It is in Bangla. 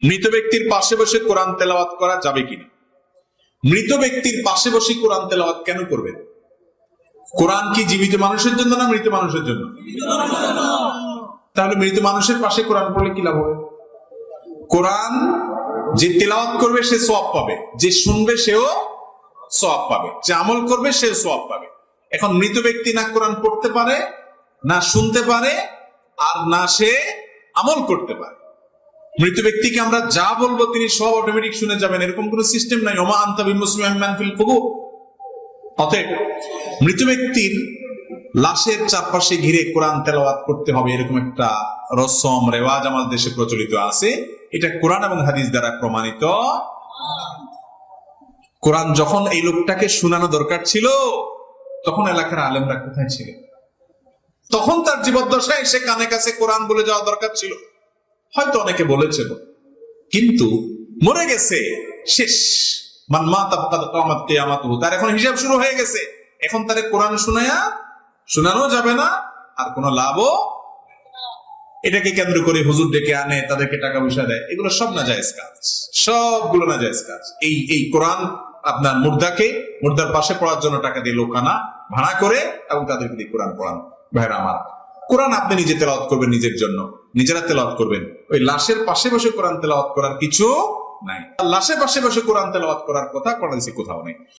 মৃত ব্যক্তির পাশে বসে কোরআন তেলাওয়াত করা যাবে কিনা? মৃত ব্যক্তির পাশে বসে কোরআন তেলাওয়াত কেন করবেন? কোরআন কি জীবিত মানুষের জন্য না মৃত মানুষের জন্য? তাহলে মৃত মানুষের পাশে কোরআন পড়লে কি লাভ হবে? কোরআন যে তেলাওয়াত করবে সে সওয়াব পাবে, যে শুনবে সেও সওয়াব পাবে, যে আমল করবে সেও সওয়াব পাবে। এখন মৃত ব্যক্তি না কোরআন পড়তে পারে, না শুনতে পারে, আর না সে আমল করতে পারে। মৃত ব্যক্তিকে আমরা যা বলবো তিনি সব অটোমেটিক শুনে যাবেন, এরকম কোন সিস্টেম নাই। ওমা আনতা বিমুসমিআন মান ফিল কুবুর। অতএব মৃত ব্যক্তির লাশের চারপাশে ঘিরে কোরআন তেলাওয়াত করতে হবে এরকম একটা রসম রেওয়াজ আমাদের দেশে প্রচলিত আছে। এটা কোরআন এবং হাদিস দ্বারা প্রমাণিত। কোরআন যখন এই লোকটাকে শোনানো দরকার ছিল তখন এলাকার আলেমরা কোথায় ছিল? তখন তার জীবদ্দশায় সে কানে কাছে কোরআন বলে যাওয়া দরকার ছিল। হয়তো অনেকে বলেছে, কিন্তু মরে গেছে, শেষ। মান মাতা ফাকাদ কামাত কিয়ামাতুহু, তার এখন হিসাব শুরু হয়ে গেছে। এখন তারে কোরআন শোনানো যাবে না, আর কোনো লাভও। এটাকে কেন্দ্র করে হুজুর ডেকে আনে, তাদেরকে টাকা পয়সা দেয়, এগুলো সব নাজায়েজ কাজ, সবগুলো নাজায়েজ কাজ। এই কোরআন আপনার মুর্দার পাশে পড়ার জন্য টাকা দিয়ে লোক আনা, ভাড়া করে, এবং তাদেরকে দিয়ে কোরআন পড়ান। ভাইরা আমার, কোরআন আপনি নিজে তেলাওয়াত করবেন, নিজের জন্য নিজেরা তেলাওয়াত করবেন। ওই লাশের পাশে বসে কোরআন তেলাওয়াত করার কিছু নাই। লাশের পাশে বসে কোরআন তেলাওয়াত করার কথা কোরআনে কোথাও নেই।